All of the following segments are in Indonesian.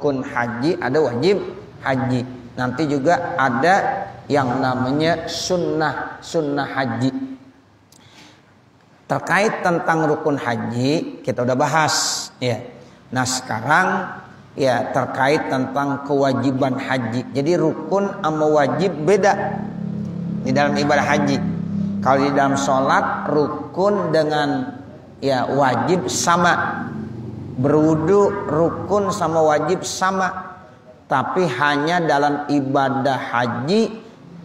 rukun haji, ada wajib haji. Nanti juga ada yang namanya sunnah haji. Terkait tentang rukun haji kita udah bahas ya. Nah sekarang ya terkait tentang kewajiban haji. Jadi rukun sama wajib beda di dalam ibadah haji. Kalau di dalam sholat rukun dengan ya wajib sama. Berwudu rukun sama wajib sama. Tapi hanya dalam ibadah haji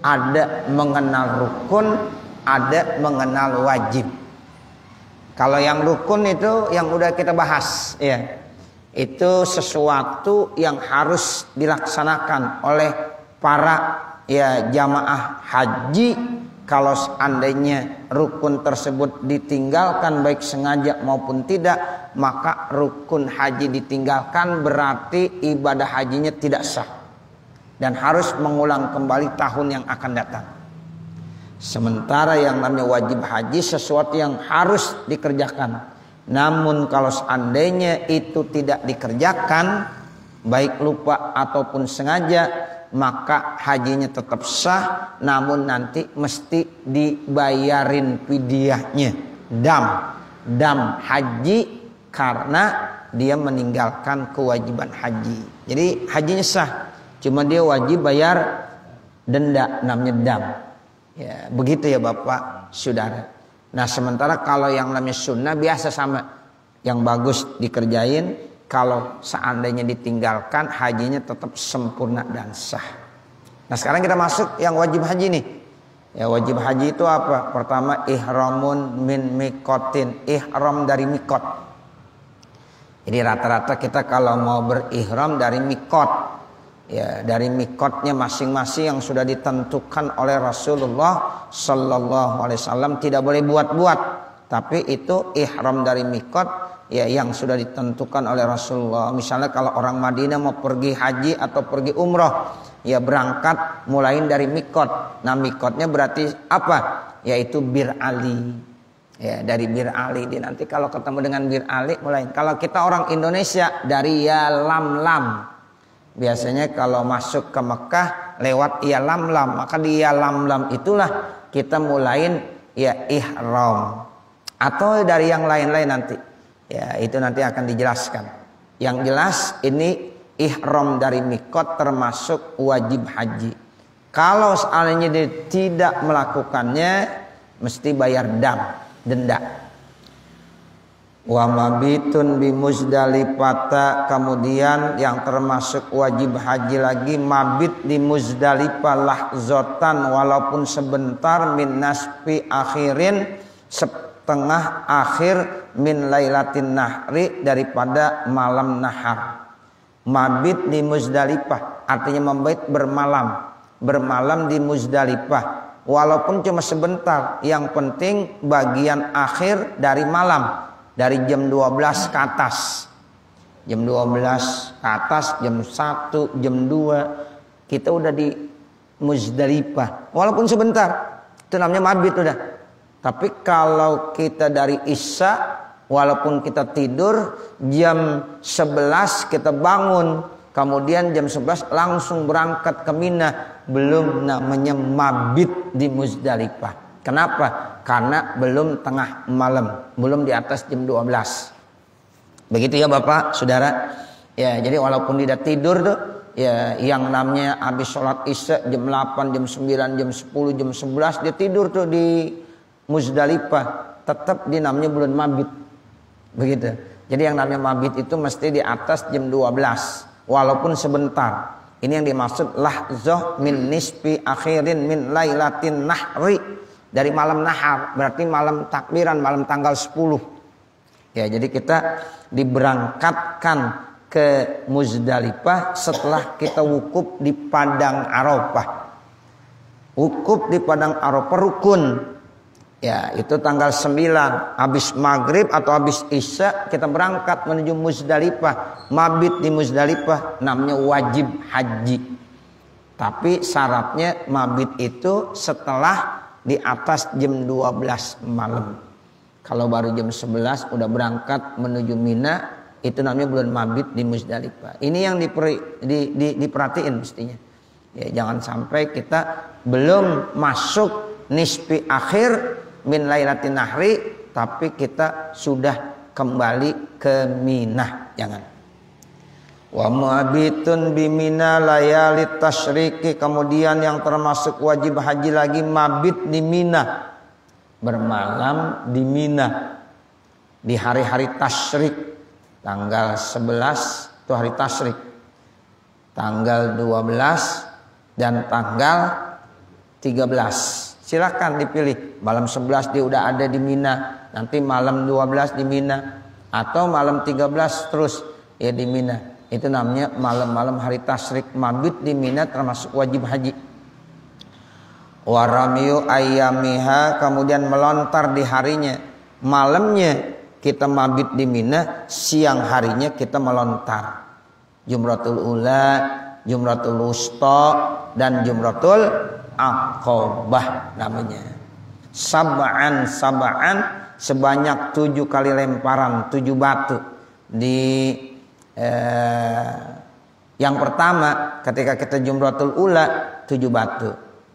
ada mengenal rukun, ada mengenal wajib. Kalau yang rukun itu yang udah kita bahas ya. Itu sesuatu yang harus dilaksanakan oleh para ya jamaah haji. Kalau seandainya rukun tersebut ditinggalkan baik sengaja maupun tidak, maka rukun haji ditinggalkan berarti ibadah hajinya tidak sah dan harus mengulang kembali tahun yang akan datang. Sementara yang namanya wajib haji sesuatu yang harus dikerjakan. Namun kalau seandainya itu tidak dikerjakan, baik lupa ataupun sengaja, maka hajinya tetap sah, namun nanti mesti dibayarin fidyahnya, dam haji, karena dia meninggalkan kewajiban haji. Jadi hajinya sah, cuma dia wajib bayar denda namanya dam. Ya, begitu ya Bapak, Saudara. Nah, sementara kalau yang namanya sunnah biasa sama, yang bagus dikerjain. Kalau seandainya ditinggalkan, hajinya tetap sempurna dan sah. Nah sekarang kita masuk yang wajib haji nih. Ya wajib haji itu apa? Pertama ihramun min mikotin, ihram dari mikot. Jadi rata-rata kita kalau mau berihram dari mikot, ya dari mikotnya masing-masing yang sudah ditentukan oleh Rasulullah Sallallahu Alaihi Wasallam, tidak boleh buat-buat. Tapi itu ihram dari mikot. Ya yang sudah ditentukan oleh Rasulullah. Misalnya kalau orang Madinah mau pergi haji atau pergi umroh, ya berangkat mulai dari mikot. Nah mikotnya berarti apa? Yaitu Bir Ali. Ya dari Bir Ali. Nanti kalau ketemu dengan Bir Ali mulai. Kalau kita orang Indonesia dari Ya Lam Lam. Biasanya kalau masuk ke Mekah lewat Ya Lam Lam. Maka di Ya Lam Lam itulah kita mulain ya ihram. Atau dari yang lain-lain nanti. Ya itu nanti akan dijelaskan. Yang jelas ini ihram dari mikot termasuk wajib haji. Kalau seandainya dia tidak melakukannya, mesti bayar denda. Wa mabitun bi Muzdalifah, kemudian yang termasuk wajib haji lagi mabit di Muzdalifah lahzatan walaupun sebentar min nasfi akhirin, setengah akhir min lailatin nahri, daripada malam nahar. Mabit di Muzdalifah artinya mabit bermalam di Muzdalifah walaupun cuma sebentar, yang penting bagian akhir dari malam, dari jam 12 ke atas. Jam 12 ke atas, jam 1, jam 2 kita udah di Muzdalifah walaupun sebentar, itu namanya mabit udah. Tapi kalau kita dari Isya, walaupun kita tidur jam 11 kita bangun, kemudian jam 11 langsung berangkat ke Mina, belum namanya mabit di Muzdalifah. Kenapa? Karena belum tengah malam, belum di atas jam 12. Begitu ya Bapak, Saudara. Ya, jadi walaupun tidak tidur tuh, ya yang namanya habis sholat Isya jam 8, jam 9, jam 10, jam 11 dia tidur tuh di Muzdalifah, tetap dia namanya bulan mabit. Begitu. Jadi yang namanya mabit itu mesti di atas jam 12 walaupun sebentar. Ini yang dimaksud lahzah min nisfi akhirin min lailatin nahri, dari malam nahar, berarti malam takbiran, malam tanggal 10. Ya, jadi kita diberangkatkan ke Muzdalifah setelah kita wukuf di Padang Arafah. Wukuf di Padang Arafah rukun. Ya itu tanggal 9 habis maghrib atau habis isya kita berangkat menuju Muzdalifah. Mabit di Muzdalifah namanya wajib haji. Tapi syaratnya mabit itu setelah di atas jam 12 malam. Kalau baru jam 11 udah berangkat menuju Mina, itu namanya bulan mabit di Muzdalifah. Ini yang diperhatiin mestinya. Ya, jangan sampai kita belum masuk nisfi akhir min lailatin nahri tapi kita sudah kembali ke Mina. Jangan. Wa mabitun bimina layalit tasyriki, kemudian yang termasuk wajib haji lagi mabit di Mina, bermalam di Mina di hari-hari tasyrik. Tanggal 11 itu hari tasyrik, tanggal 12 dan tanggal 13. Silakan dipilih, malam 11 dia udah ada di Mina, nanti malam 12 di Mina, atau malam 13 terus ya di Mina. Itu namanya malam-malam hari tasyrik, mabit di Mina termasuk wajib haji. Waramiyu ayyamiha, kemudian melontar di harinya. Malamnya kita mabit di Mina, siang harinya kita melontar. Jumratul ula, jumratul wusta, dan jumratul aqobah namanya. Sab'an sebanyak 7 kali lemparan 7 batu. Yang pertama ketika kita jumratul ula 7 batu.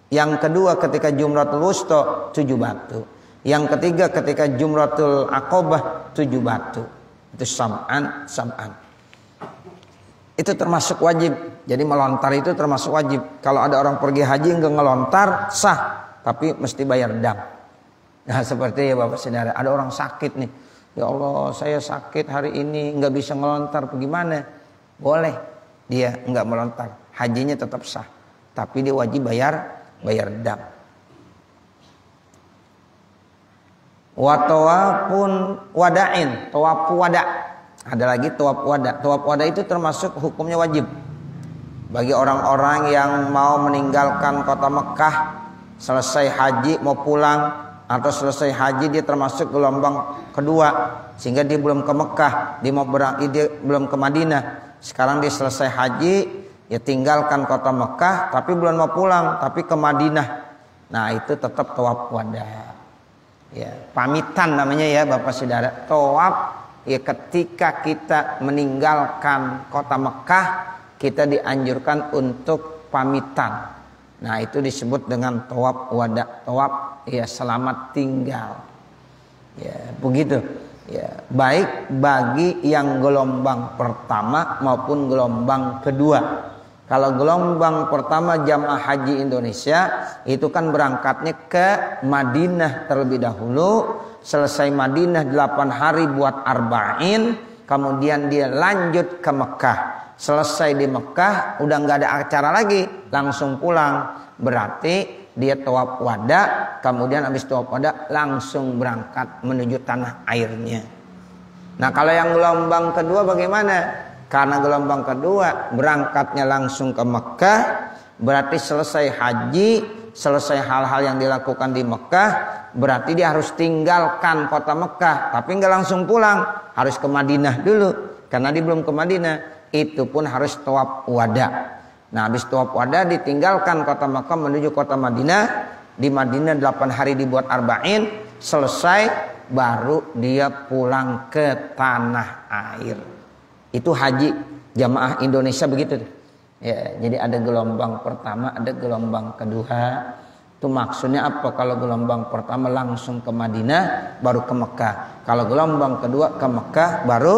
Yang kedua ketika jumratul wusta 7 batu. Yang ketiga ketika jumratul aqobah 7 batu. Itu sab'an. Itu termasuk wajib. Jadi melontar itu termasuk wajib. Kalau ada orang pergi haji enggak ngelontar sah, tapi mesti bayar dam. Nah seperti ya Bapak Saudara, ada orang sakit nih. Ya Allah, saya sakit hari ini enggak bisa ngelontar, bagaimana? Boleh dia enggak melontar, hajinya tetap sah, tapi dia wajib bayar dam. Wa tawafun wada'in, tawaf wada. Ada lagi tawaf wada. Tawaf wada itu termasuk hukumnya wajib bagi orang-orang yang mau meninggalkan kota Mekah, selesai haji mau pulang, atau selesai haji dia termasuk gelombang kedua sehingga dia belum ke Mekah, dia belum ke Madinah. Sekarang dia selesai haji, ya tinggalkan kota Mekah tapi belum mau pulang, tapi ke Madinah. Nah, itu tetap tawaf wada. Ya, pamitan namanya ya Bapak Saudara. Tawaf ya ketika kita meninggalkan kota Mekah, kita dianjurkan untuk pamitan. Nah, itu disebut dengan tawaf wada. Tawaf ya selamat tinggal. Ya, begitu. Ya, baik bagi yang gelombang pertama maupun gelombang kedua. Kalau gelombang pertama jamaah haji Indonesia itu kan berangkatnya ke Madinah terlebih dahulu, selesai Madinah 8 hari buat arba'in, kemudian dia lanjut ke Mekah. Selesai di Mekah udah nggak ada acara lagi, langsung pulang. Berarti dia tawaf wada, kemudian habis tawaf wada langsung berangkat menuju tanah airnya. Nah, kalau yang gelombang kedua bagaimana? Karena gelombang kedua berangkatnya langsung ke Mekah, berarti selesai haji, selesai hal-hal yang dilakukan di Mekah, berarti dia harus tinggalkan kota Mekah, tapi nggak langsung pulang, harus ke Madinah dulu. Karena dia belum ke Madinah, itu pun harus tawaf wada. Nah, habis tawaf wada ditinggalkan kota Mekah menuju kota Madinah. Di Madinah 8 hari dibuat arba'in, selesai baru dia pulang ke tanah air. Itu haji jamaah Indonesia begitu. Ya, jadi ada gelombang pertama, ada gelombang kedua. Itu maksudnya apa? Kalau gelombang pertama langsung ke Madinah, baru ke Mekah. Kalau gelombang kedua ke Mekah, baru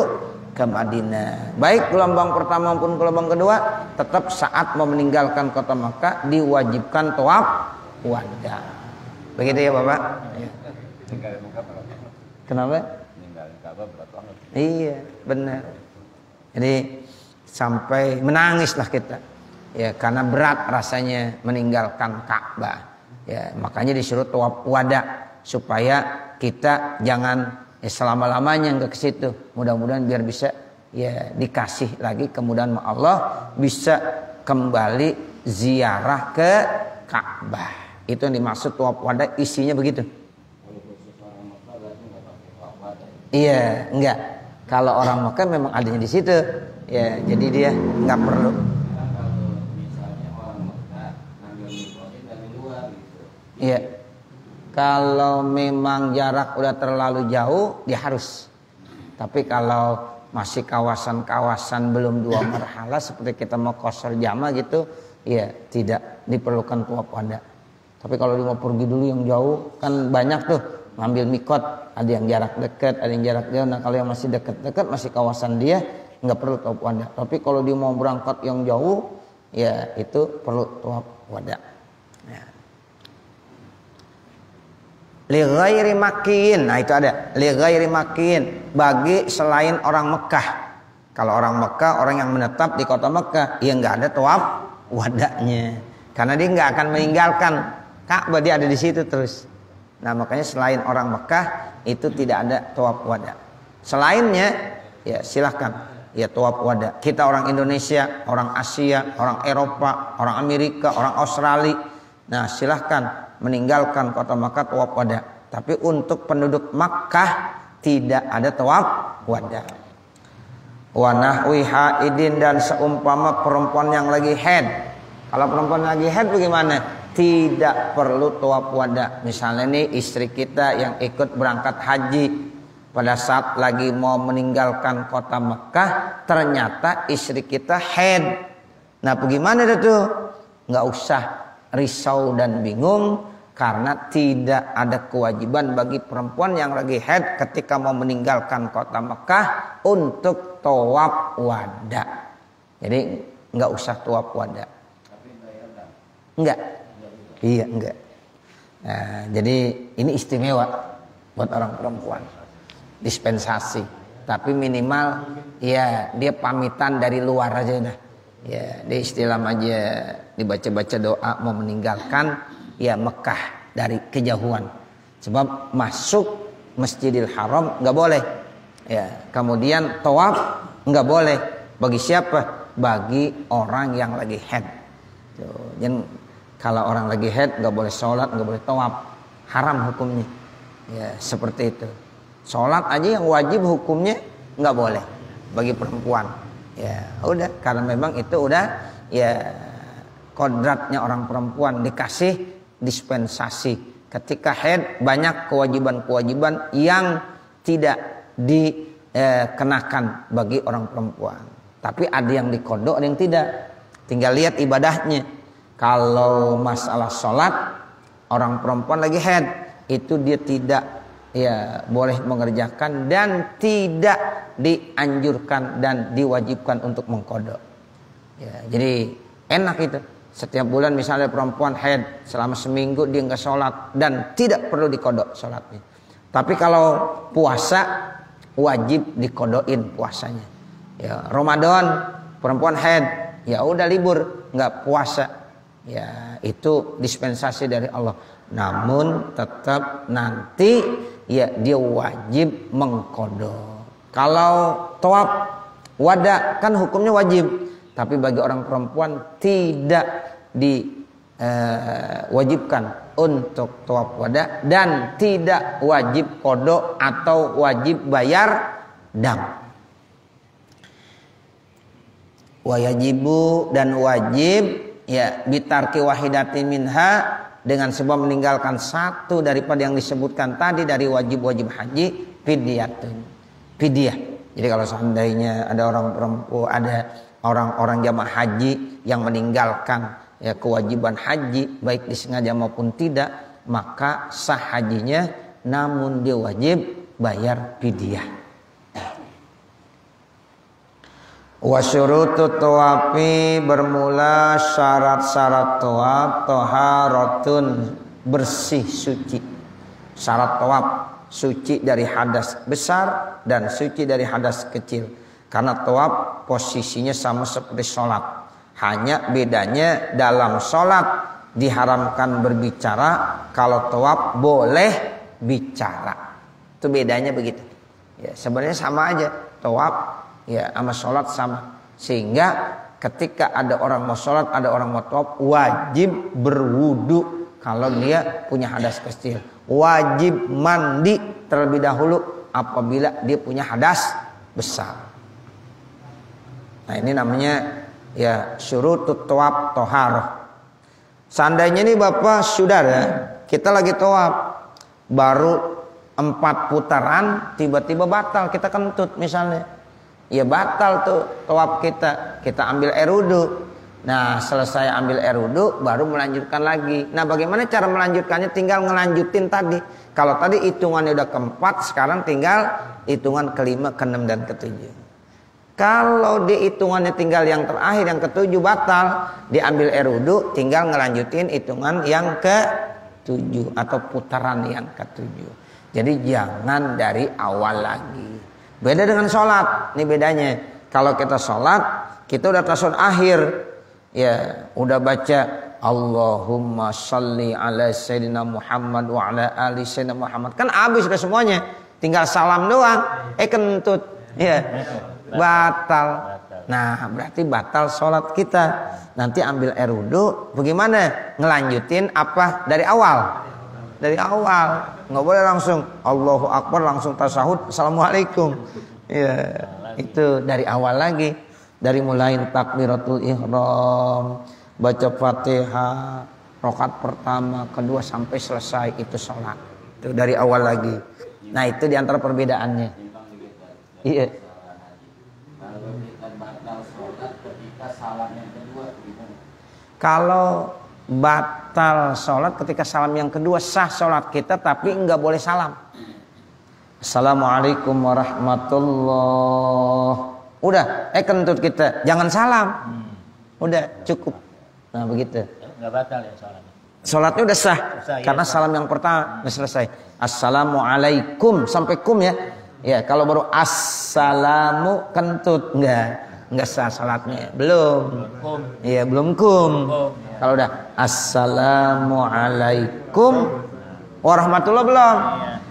ke Madinah. Baik gelombang pertama maupun gelombang kedua, tetap saat mau meninggalkan kota Mekah diwajibkan tawaf wada. Begitu ya Bapak? Ya. Kenapa? Iya, benar. Jadi sampai menangislah kita. Ya, karena berat rasanya meninggalkan Ka'bah. Ya, makanya disuruh tawaf wada supaya kita jangan selama-lamanya enggak ke situ. Mudah-mudahan biar bisa ya dikasih lagi kemudahan Allah, bisa kembali ziarah ke Ka'bah. Itu yang dimaksud tawaf wada, isinya begitu. Iya, enggak. Kalau orang Mekah memang adanya di situ. Ya, jadi dia enggak perlu. Iya. Kalau memang jarak udah terlalu jauh, dia harus. Tapi kalau masih kawasan-kawasan belum 2 marhalah seperti kita mau qasar jama gitu, ya tidak diperlukan tawaf wada. Tapi kalau dia mau pergi dulu yang jauh, kan banyak tuh ngambil mikot, ada yang jarak dekat, ada yang jarak jauh. Nah kalau yang masih dekat-dekat, masih kawasan dia, nggak perlu tawaf wada. Tapi kalau dia mau berangkat yang jauh, ya itu perlu tawaf wada. Ya. Li ghairi makin, nah itu ada li ghairi makin, bagi selain orang Mekah. Kalau orang Mekah, orang yang menetap di kota Mekah, ya nggak ada tawaf wadanya, karena dia nggak akan meninggalkan Ka'bah, dia ada di situ terus. Nah makanya selain orang Mekah itu tidak ada tawaf wada. Selainnya ya silahkan ya tawaf wada. Kita orang Indonesia, orang Asia, orang Eropa, orang Amerika, orang Australia, nah silahkan meninggalkan kota Makkah tawaf wada. Tapi untuk penduduk Makkah tidak ada tawaf wada. Wa nahwi haidin, dan seumpama perempuan yang lagi haid. Kalau perempuan lagi haid bagaimana? Tidak perlu tawaf wada. Misalnya nih istri kita yang ikut berangkat haji, pada saat lagi mau meninggalkan kota Mekah ternyata istri kita haid. Nah bagaimana itu? Nggak usah risau dan bingung, karena tidak ada kewajiban bagi perempuan yang lagi haid ketika mau meninggalkan kota Mekah untuk tawaf wada. Jadi nggak usah tawaf wada. Enggak. Iya enggak. Nah, jadi ini istimewa buat orang perempuan, dispensasi. Tapi minimal ya dia pamitan dari luar aja dah. Ya di istilah aja dibaca-baca doa mau meninggalkan ya Mekah dari kejauhan. Sebab masuk Masjidil Haram nggak boleh. Ya kemudian tawaf nggak boleh. Bagi siapa? Bagi orang yang lagi haid. Jangan. Kalau orang lagi haid nggak boleh sholat, nggak boleh tawaf, haram hukumnya. Ya seperti itu. Sholat aja yang wajib hukumnya nggak boleh bagi perempuan. Ya udah, karena memang itu udah ya kodratnya orang perempuan, dikasih dispensasi. Ketika haid banyak kewajiban-kewajiban yang tidak dikenakan bagi orang perempuan. Tapi ada yang dikodok, ada yang tidak. Tinggal lihat ibadahnya. Kalau masalah sholat, orang perempuan lagi haid itu dia tidak ya boleh mengerjakan dan tidak dianjurkan dan diwajibkan untuk mengkodok. Ya, jadi enak itu. Setiap bulan misalnya perempuan haid selama seminggu dia nggak sholat dan tidak perlu dikodok sholatnya. Tapi kalau puasa wajib dikodokin puasanya. Ya, Ramadan perempuan haid ya udah libur nggak puasa. Ya itu dispensasi dari Allah. Namun tetap nanti ya dia wajib mengkodok. Kalau tawaf wada kan hukumnya wajib, tapi bagi orang perempuan tidak diwajibkan untuk tawaf wada dan tidak wajib kodok atau wajib bayar dam. Wajibu dan wajib ya bitarki wahidatin minha, dengan sebab meninggalkan satu daripada yang disebutkan tadi dari wajib-wajib haji, fidyatun, fidyah. Jadi kalau seandainya ada orang perempuan, ada orang-orang jamaah haji yang meninggalkan ya kewajiban haji baik disengaja maupun tidak, maka sah hajinya, namun dia wajib bayar fidyah. Wa syurutu tawafi, bermula syarat-syarat tawaf, taharatun, bersih suci. Syarat tawaf suci dari hadas besar dan suci dari hadas kecil. Karena tawaf posisinya sama seperti sholat. Hanya bedanya dalam sholat diharamkan berbicara, kalau tawaf boleh bicara. Itu bedanya begitu. Ya, sebenarnya sama aja tawaf ya sama sholat sama. Sehingga ketika ada orang mau sholat, ada orang mau tawaf, wajib berwudu kalau dia punya hadas kecil. Wajib mandi terlebih dahulu apabila dia punya hadas besar. Nah ini namanya ya syurutut tawaf toharoh. Seandainya nih Bapak saudara, kita lagi tawaf baru 4 putaran tiba-tiba batal, kita kentut misalnya. ya batal tuh tawaf kita. Kita ambil air wudu. Nah, selesai ambil air wudu baru melanjutkan lagi. Nah, bagaimana cara melanjutkannya? Tinggal ngelanjutin tadi. Kalau tadi hitungannya udah keempat, sekarang tinggal hitungan kelima, keenam dan ketujuh. Kalau di hitungannya tinggal yang terakhir, yang ketujuh batal, diambil air wudu, tinggal ngelanjutin hitungan yang ke-7 atau putaran yang ke-7. Jadi jangan dari awal lagi. Beda dengan sholat. Ini bedanya. Kalau kita sholat, kita udah tasyahud akhir. Ya, udah baca Allahumma shalli ala sayyidina Muhammad wa ala ali sayyidina Muhammad. Kan habis udah semuanya. Tinggal salam doang. Kentut. Ya, batal. Nah, berarti batal sholat kita. Nanti ambil air wudu. Bagaimana? Ngelanjutin apa dari awal? Dari awal, nggak boleh langsung Allahu Akbar langsung tasyahud Assalamualaikum. Ya, itu dari awal lagi, dari mulai takbiratul ihram, baca Fatihah, rakaat pertama, kedua sampai selesai itu sholat. Itu dari awal lagi. Nah, itu diantara perbedaannya. Iya. Kalau batal sholat ketika salam yang kedua, sah sholat kita tapi enggak boleh salam. Assalamualaikum warahmatullahi. Udah, kentut kita, jangan salam. Udah cukup. Nah begitu. Enggak batal ya sholatnya. Sholatnya udah sah, karena ya, salam yang pertama udah selesai. Assalamualaikum sampai kum ya. Ya, kalau baru assalamu kentut enggak sah sholatnya. Belum. Iya, belum kum. Kalau udah assalamualaikum warahmatullah belum,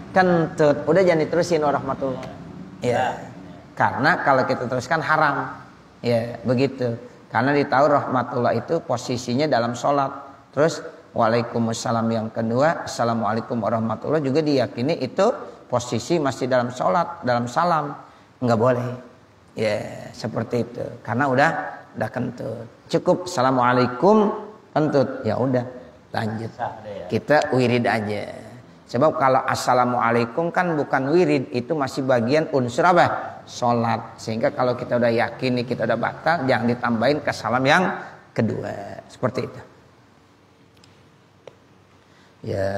kentut. Udah jangan diterusin warahmatullah. Ya, karena kalau kita teruskan haram. Ya, begitu. Karena ditahu rahmatullah itu posisinya dalam sholat. Terus waalaikumsalam yang kedua, assalamualaikum warahmatullah juga diyakini itu posisi masih dalam sholat, dalam salam. Enggak boleh. Ya, seperti itu. Karena udah kentut. Cukup assalamualaikum kentut, ya udah lanjut. Kita wirid aja. Sebab kalau assalamualaikum kan bukan wirid, itu masih bagian unsur apa? Sholat. Sehingga kalau kita udah yakin kita udah batal, jangan ditambahin ke salam yang kedua. Seperti itu. Ya,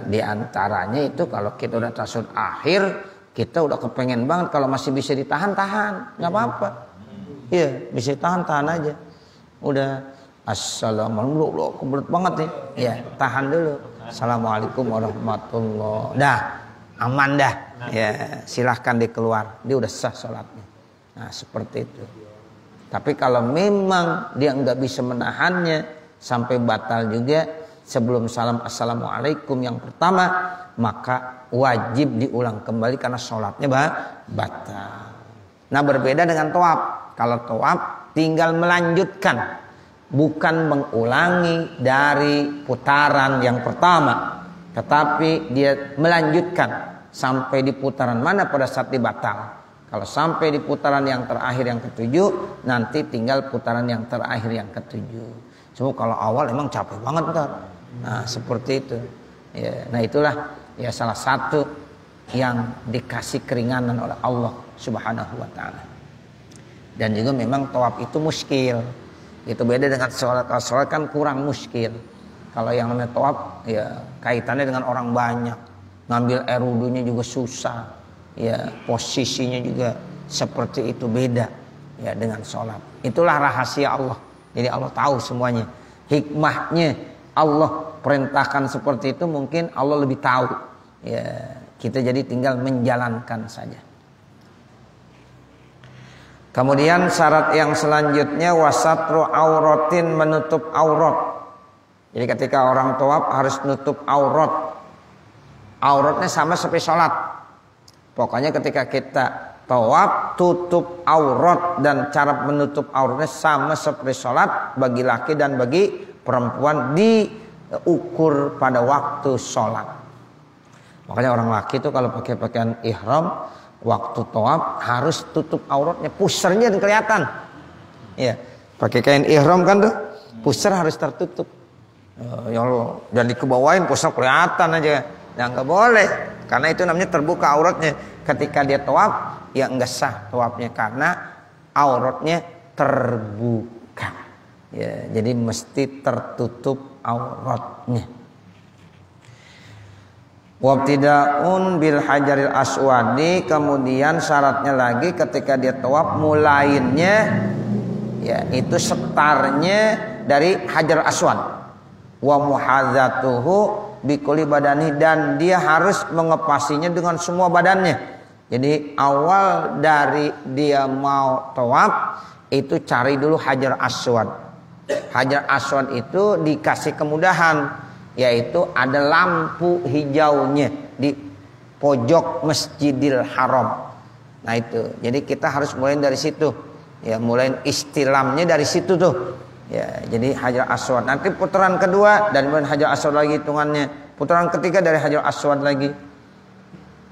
diantaranya itu kalau kita udah tasyahud akhir, kita udah kepengen banget kalau masih bisa ditahan-tahan, nggak apa-apa. Iya, bisa tahan aja. Udah assalamualaikum, kebelet banget nih. Ya, tahan dulu. Assalamualaikum warahmatullahi. Dah, aman dah. Ya, silahkan dikeluar. Dia udah sah sholatnya. Nah, seperti itu. Tapi kalau memang dia nggak bisa menahannya sampai batal juga, sebelum salam assalamualaikum yang pertama, maka wajib diulang kembali karena sholatnya batal. Nah, berbeda dengan tawaf. Kalau tawaf tinggal melanjutkan, bukan mengulangi dari putaran yang pertama, tetapi dia melanjutkan sampai di putaran mana pada saat dibatal. Kalau sampai di putaran yang terakhir yang ketujuh, nanti tinggal putaran yang terakhir yang ketujuh. Cuma kalau awal emang capek banget ntar. Nah, seperti itu. Ya, nah itulah ya salah satu yang dikasih keringanan oleh Allah Subhanahu wa taala. Dan juga memang tawaf itu muskil. Itu beda dengan sholat. Kalau sholat kan kurang muskil. Kalau yang namanya tawaf ya kaitannya dengan orang banyak. Ngambil air wudunya juga susah. Ya, posisinya juga seperti itu, beda ya dengan sholat. Itulah rahasia Allah. Jadi Allah tahu semuanya. Hikmahnya Allah perintahkan seperti itu, mungkin Allah lebih tahu. Ya, kita jadi tinggal menjalankan saja. Kemudian syarat yang selanjutnya wasatru auratin, menutup aurat. Jadi ketika orang tawaf harus nutup aurat. Auratnya sama seperti sholat. Pokoknya ketika kita tawaf tutup aurat, dan cara menutup auratnya sama seperti sholat bagi laki dan bagi perempuan, diukur pada waktu sholat. Makanya orang laki itu kalau pakai pakaian ihram waktu tawaf harus tutup auratnya, pusernya kelihatan. Ya, pakai kain ihram kan tuh, puser harus tertutup. Ya Allah, dan dikebawain puser kelihatan aja. Nah, nggak boleh, karena itu namanya terbuka auratnya. Ketika dia tawaf ya enggak sah tawafnya karena auratnya terbuka. Ya, jadi mesti tertutup auratnya. Wabtidaun bil hajaril aswadi, kemudian syaratnya lagi ketika dia tawaf mulainya ya itu setarnya dari hajar aswad. Wa muhadzatuhu bikulli badani, dan dia harus mengepasinya dengan semua badannya. Jadi awal dari dia mau tawaf itu cari dulu hajar aswad. Hajar aswad itu dikasih kemudahan, yaitu ada lampu hijaunya di pojok Masjidil Haram. Nah itu, jadi kita harus mulai dari situ. Ya, mulai istilamnya dari situ tuh. Ya, jadi Hajar Aswad. Nanti putaran kedua dan kemudian Hajar Aswad lagi hitungannya. Putaran ketiga dari Hajar Aswad lagi.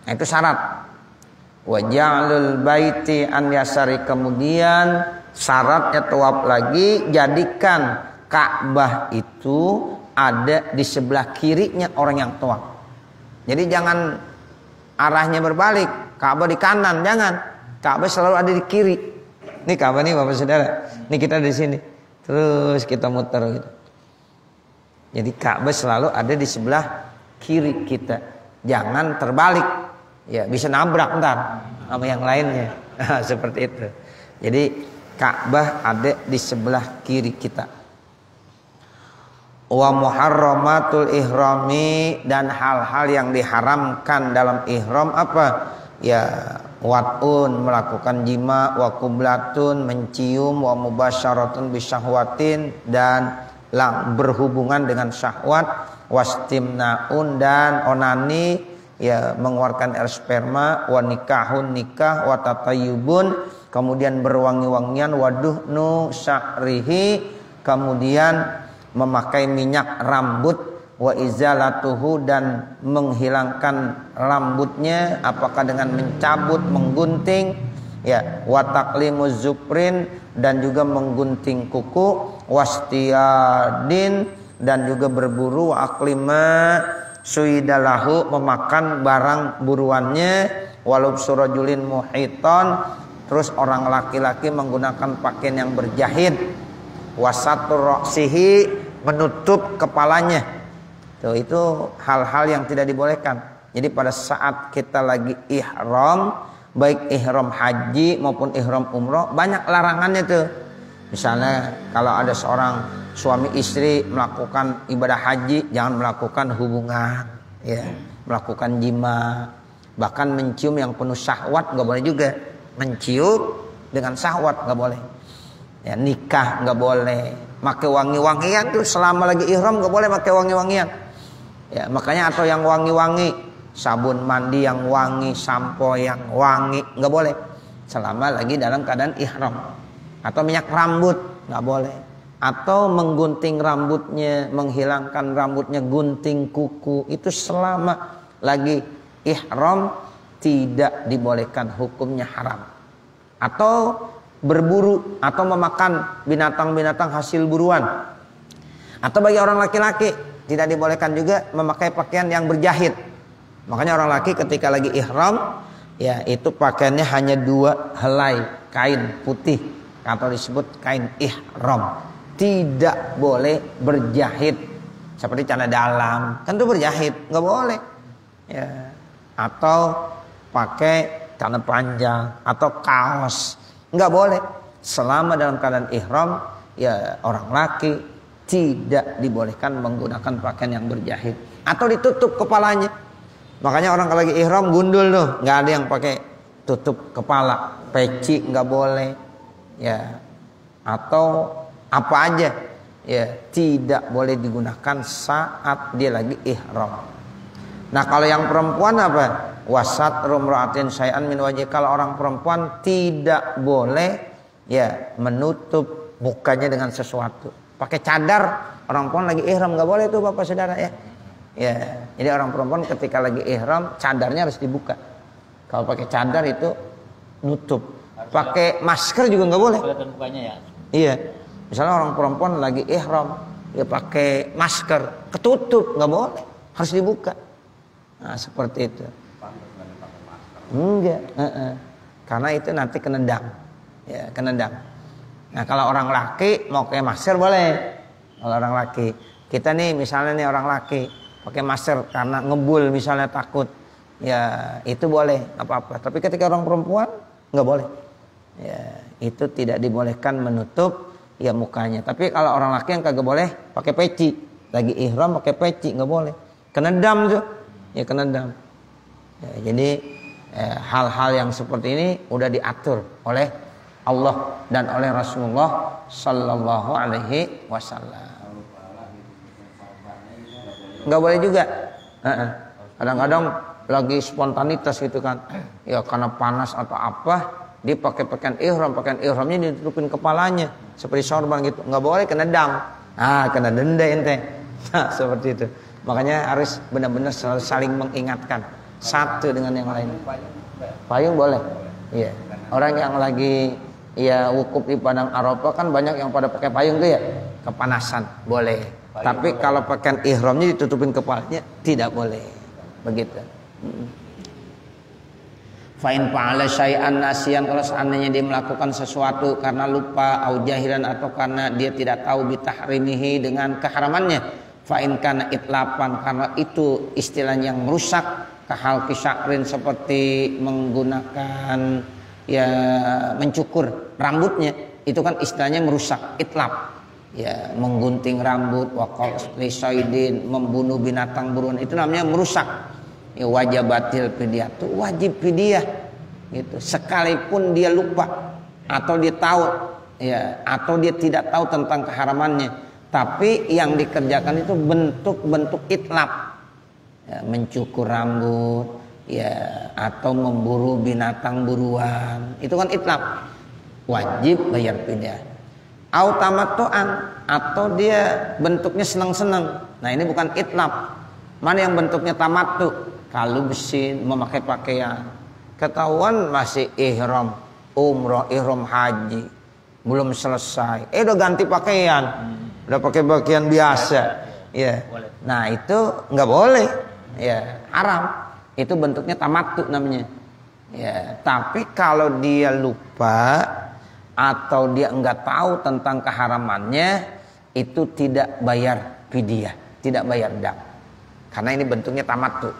Nah itu syarat. Wa ja'lul baiti an yasari, kemudian syaratnya tawaf lagi jadikan Ka'bah itu ada di sebelah kirinya orang yang tawaf. Jadi jangan arahnya berbalik, Ka'bah di kanan, jangan. Ka'bah selalu ada di kiri. Ini Ka'bah nih Bapak Saudara. Ini kita di sini. Terus kita muter gitu. Jadi Ka'bah selalu ada di sebelah kiri kita. Jangan terbalik. Ya, bisa nabrak ntar sama yang lainnya. Seperti itu. Jadi Ka'bah ada di sebelah kiri kita. Wa muharramatul ihrami, dan hal-hal yang diharamkan dalam ihram apa? Ya, wat'un melakukan jima, wa qublatun mencium, wa mubasyaratun bisyahwatin dan berhubungan dengan syahwat, wastimnaun dan onani, ya mengeluarkan air sperma, wa nikahun nikah, wa tatayyubun kemudian berwangi-wangian, wa duhnu sya'rihi kemudian memakai minyak rambut, wa izalatuhu dan menghilangkan rambutnya apakah dengan mencabut, menggunting, ya, wa taqlimuz zufrin dan juga menggunting kuku, wastiyadin dan juga berburu, wa aklima suidalahu memakan barang buruannya, walub surajulin muhiton, terus orang laki-laki menggunakan pakaian yang berjahit, wasatur roksihi menutup kepalanya. Tuh, itu hal-hal yang tidak dibolehkan. Jadi pada saat kita lagi ihram, baik ihram haji maupun ihram umroh, banyak larangannya tuh. Misalnya kalau ada seorang suami istri melakukan ibadah haji, jangan melakukan hubungan, ya, melakukan jima, bahkan mencium yang penuh syahwat nggak boleh juga. Mencium dengan syahwat nggak boleh. Ya, nikah nggak boleh. Pakai wangi-wangian tuh selama lagi ihram nggak boleh pakai wangi-wangian. Ya, makanya atau yang wangi-wangi, sabun mandi yang wangi, sampo yang wangi nggak boleh selama lagi dalam keadaan ihram. Atau minyak rambut nggak boleh. Atau menggunting rambutnya, menghilangkan rambutnya, gunting kuku, itu selama lagi ihram tidak dibolehkan, hukumnya haram. Atau berburu atau memakan binatang-binatang hasil buruan. Atau bagi orang laki-laki tidak dibolehkan juga memakai pakaian yang berjahit. Makanya orang laki ketika lagi ihram, ya itu pakaiannya hanya 2 helai kain putih atau disebut kain ihram. Tidak boleh berjahit seperti celana dalam, kan itu berjahit, nggak boleh. Ya. Atau pakai celana panjang atau kaos, nggak boleh. Selama dalam keadaan ihram, ya orang laki tidak dibolehkan menggunakan pakaian yang berjahit atau ditutup kepalanya. Makanya orang kalau lagi ihram gundul tuh, nggak ada yang pakai tutup kepala, peci nggak boleh, ya. Atau apa aja, ya tidak boleh digunakan saat dia lagi ihram. Nah kalau yang perempuan apa? Wasat rumraatin syai'an min wajhi. Kalau orang perempuan tidak boleh ya menutup mukanya dengan sesuatu. Pakai cadar, orang perempuan lagi ihram nggak boleh tuh Bapak Saudara ya. Ya, jadi orang perempuan ketika lagi ihram cadarnya harus dibuka. Kalau pakai cadar itu nutup. Pakai masker juga nggak boleh. Kelihatan mukanya ya. Iya. Misalnya orang perempuan lagi ihram, ya pakai masker, ketutup nggak boleh, harus dibuka. Nah seperti itu. Enggak. karena itu nanti kenendang. Ya, kenendang. Nah, kalau orang laki mau pakai masker boleh. Kalau orang laki, kita nih misalnya nih orang laki pakai masker karena ngebul misalnya takut, ya itu boleh, apa-apa. Tapi ketika orang perempuan nggak boleh. Ya, itu tidak dibolehkan menutup ya mukanya. Tapi kalau orang laki yang kagak boleh pakai peci, lagi ihram pakai peci nggak boleh. Kenendam tuh, ya kenendam. Ya, jadi hal-hal yang seperti ini udah diatur oleh Allah dan oleh Rasulullah Sallallahu Alaihi Wasallam. Nggak boleh juga. Kadang-kadang lagi spontanitas gitu kan, ya karena panas atau apa, dia pakai pakaian ihramnya ditutupin kepalanya seperti sorban gitu, nggak boleh, kena dam. Kena denda ente. Nah, seperti itu. Makanya harus benar-benar saling mengingatkan satu dengan yang lain. Payung boleh. Iya. Orang yang lagi wukuf di padang Arafah kan banyak yang pada pakai payung tuh ya, kepanasan, boleh. Tapi kalau pakaian ihramnya ditutupin kepalanya tidak boleh. Begitu. Fa'in fa'ala syai'an nasiyan, kalau seandainya dia melakukan sesuatu karena lupa au jahilan atau karena dia tidak tahu bitahrimihi dengan keharamannya, fa'in kana itlapan, karena itu istilahnya yang merusak, kahal kisakrin seperti menggunakan mencukur rambutnya, itu kan istilahnya merusak, itlap. Ya, menggunting rambut, waqal lisaidin, membunuh binatang buruan, itu namanya merusak. Ya, wajibatil fidyah, itu wajib fidyah gitu. Sekalipun dia lupa atau dia tahu atau dia tidak tahu tentang keharamannya, tapi yang dikerjakan itu bentuk-bentuk itlaf. Ya, mencukur rambut atau memburu binatang buruan, itu kan itlaf. Wajib bayar fidyah. Au tamattu'an, atau dia bentuknya senang-senang. Nah, ini bukan itlaf. Mana yang bentuknya tamattu? Kalau besi memakai pakaian, ketahuan masih ihram umroh, ihram haji, belum selesai, udah ganti pakaian, udah pakai pakaian biasa, ya. Nah, itu nggak boleh, ya, haram. Itu bentuknya tamattu namanya. Ya, tapi kalau dia lupa atau dia enggak tahu tentang keharamannya, itu tidak bayar fidyah, tidak bayar dam. Karena ini bentuknya tamattu.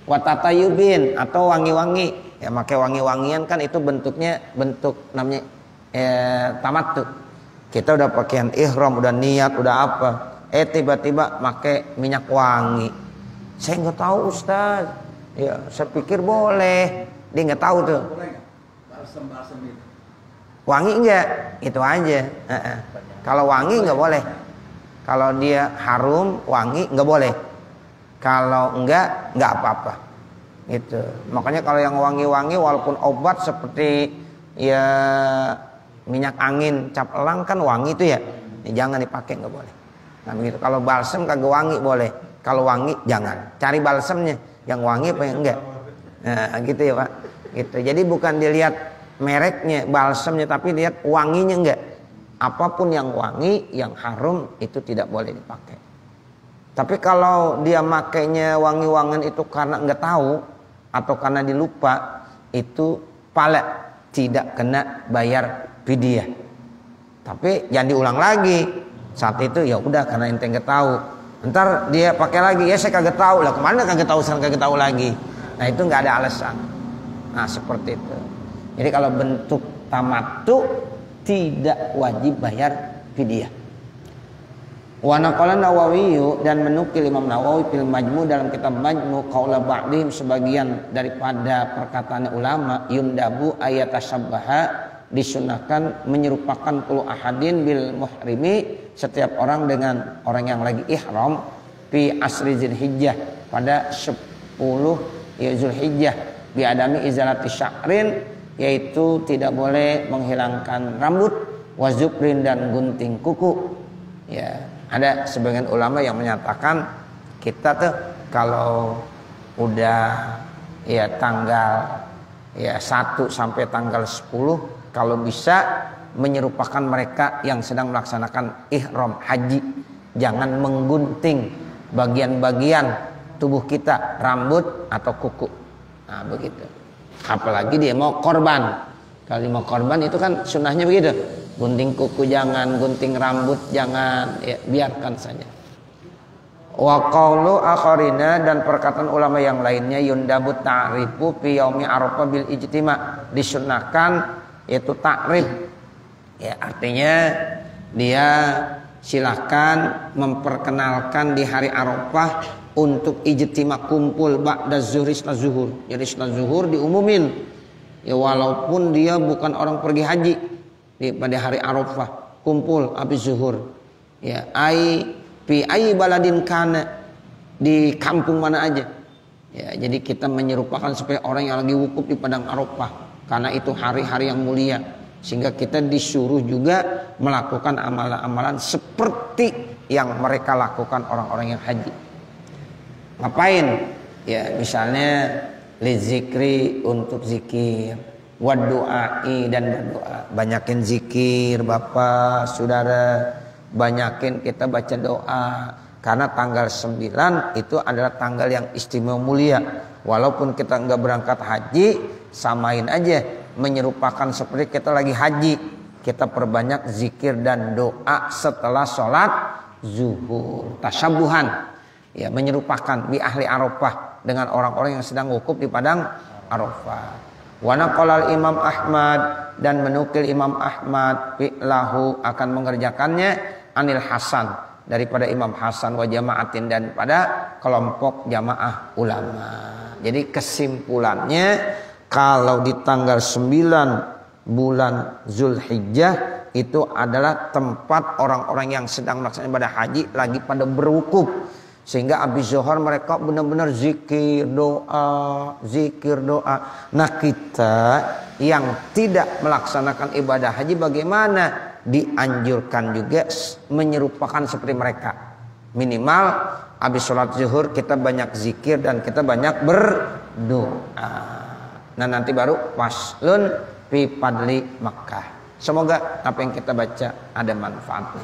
Wa tatayubin, atau wangi-wangi. Ya, pakai wangi-wangian kan itu bentuknya bentuk namanya tamattu. Kita udah pakaian ihram, udah niat, udah apa, tiba-tiba pakai minyak wangi. Saya enggak tahu, Ustaz. Ya, saya pikir boleh. Dia enggak tahu tuh. Balsam itu. Wangi enggak? Itu aja. Kalau wangi enggak boleh. Kalau dia harum, wangi enggak boleh. Kalau enggak apa-apa. Gitu. Makanya kalau yang wangi-wangi walaupun obat seperti minyak angin, cap elang kan wangi itu ya. Jangan dipakai, enggak boleh. Nah, begitu. Kalau balsam kagak wangi boleh. Kalau wangi jangan. Cari balsamnya yang wangi apa yang enggak. Nah, gitu ya, Pak. Gitu. Jadi bukan dilihat mereknya, balsamnya, tapi lihat wanginya enggak. Apapun yang wangi, yang harum itu tidak boleh dipakai. Tapi kalau dia makainya wangi-wangian itu karena enggak tahu atau karena dilupa, itu pala tidak kena bayar fidyah. Tapi jangan diulang lagi. Saat itu ya udah karena ente enggak tahu. Ntar dia pakai lagi, ya saya kagak tahu lah, kemana kagak tahu, sekarang kagak tahu lagi. Nah, itu enggak ada alasan. Nah, seperti itu. Jadi kalau bentuk tamattu tidak wajib bayar fidyah. Wa naqala Nawawi, dan menukil Imam Nawawi fil Majmu' dalam kitab Majmu' qaula ba'dihim, sebagian daripada perkataan ulama, yundabu ayatasabbaha, disunahkan menyerupakan kullu ahadin bil muhrimi, setiap orang dengan orang yang lagi ihram, fi asri Zulhijjah, pada 10 Zulhijjah, bi adami izalati sya'rin, yaitu tidak boleh menghilangkan rambut, wazubrin, dan gunting kuku. Ya, ada sebagian ulama yang menyatakan kita tuh kalau udah tanggal 1 sampai tanggal 10, kalau bisa menyerupakan mereka yang sedang melaksanakan ihram haji, jangan menggunting bagian-bagian tubuh kita, rambut atau kuku. Nah, begitu. Apalagi dia mau korban. Kalau mau korban itu kan sunnahnya begitu. Gunting kuku jangan, gunting rambut jangan, ya, biarkan saja. Wa qaulu akharina, dan perkataan ulama yang lainnya, yundabut ta'rifu fi yaumi arafah bil ijtima, disunnahkan yaitu ta'rif. Ya, artinya dia silakan memperkenalkan di hari Arafah untuk ijtima, kumpul ba'da zuhri, setelah zuhur. Jadi setelah zuhur diumumin. Ya walaupun dia bukan orang pergi haji, pada hari Arafah kumpul habis zuhur. Ya, fi baladin kana, di kampung mana aja. Ya, jadi kita menyerupakan supaya orang yang lagi wukuf di padang Arafah, karena itu hari-hari yang mulia, sehingga kita disuruh juga melakukan amalan-amalan seperti yang mereka lakukan orang-orang yang haji. Ngapain? Ya, misalnya lizikri, untuk zikir, wadu'ai, dan berdoa. Banyakin zikir Bapak, Saudara, banyakin kita baca doa, karena tanggal 9 itu adalah tanggal yang istimewa mulia. Walaupun kita enggak berangkat haji, samain aja, menyerupakan seperti kita lagi haji. Kita perbanyak zikir dan doa setelah sholat zuhur, tasyabuhan, ya, menyerupakan bi ahli Arafah, dengan orang-orang yang sedang wukuf di padang Arafah. Wa naqala Imam Ahmad, dan menukil Imam Ahmad fi'lahu, akan mengerjakannya, anil Hasan, daripada Imam Hasan, wa jama'atin, dan pada kelompok jamaah ulama. Jadi kesimpulannya, kalau di tanggal 9 bulan Zulhijjah itu adalah tempat orang-orang yang sedang melaksanakan ibadah haji lagi pada berwukuf, sehingga habis zuhur mereka benar-benar zikir doa. Nah, kita yang tidak melaksanakan ibadah haji bagaimana? Dianjurkan juga menyerupakan seperti mereka. Minimal habis sholat zuhur kita banyak zikir dan kita banyak berdoa. Nah, nanti baru faslun fi fadli Makkah. Semoga apa yang kita baca ada manfaatnya.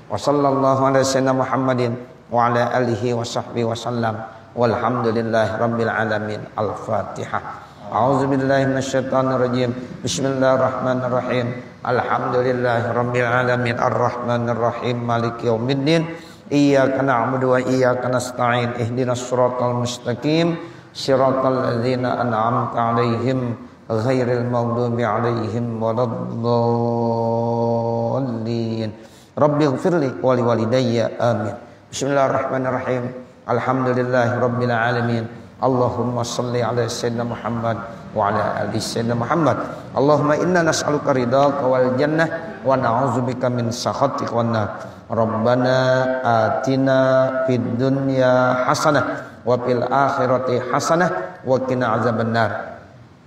Wassallallahu ala sayyidina Muhammadin wa ala alihi wa sahbihi wa sallam. Walhamdulillahi rabbil alamin. Al-Fatihah. A'udzu billahi minasyaitonir rajim. Bismillahirrahmanirrahim. Alhamdulillahi rabbil alamin. Arrahmanir rahim. Maliki yaumiddin. Iyyaka na'budu wa iyyaka nasta'in. Ihdinas siratal mustaqim. Siratal ladzina an'amta 'alaihim ghairil maghdubi 'alaihim waladdallin. Rabbighfirli wa liwalidayya. Amin. Bismillahirrahmanirrahim. Alhamdulillahi rabbil alamin. Allahumma salli ala sayyidina Muhammad wa ala ali sayyidina Muhammad. Allahumma inna nas'aluka ridhaka wal jannah wa na'udzubika min sakhatika wan nar. Rabbana atina fid dunya hasanah wa fil akhirati hasanah wa qina azabannar.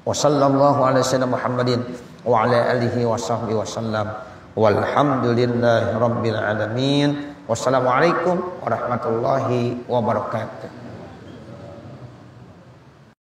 Wa sallallahu ala sayyidina Muhammadin wa ala alihi wa sahbihi wa sallam. Walhamdulillahi rabbil alamin. Wassalamualaikum warahmatullahi wabarakatuh.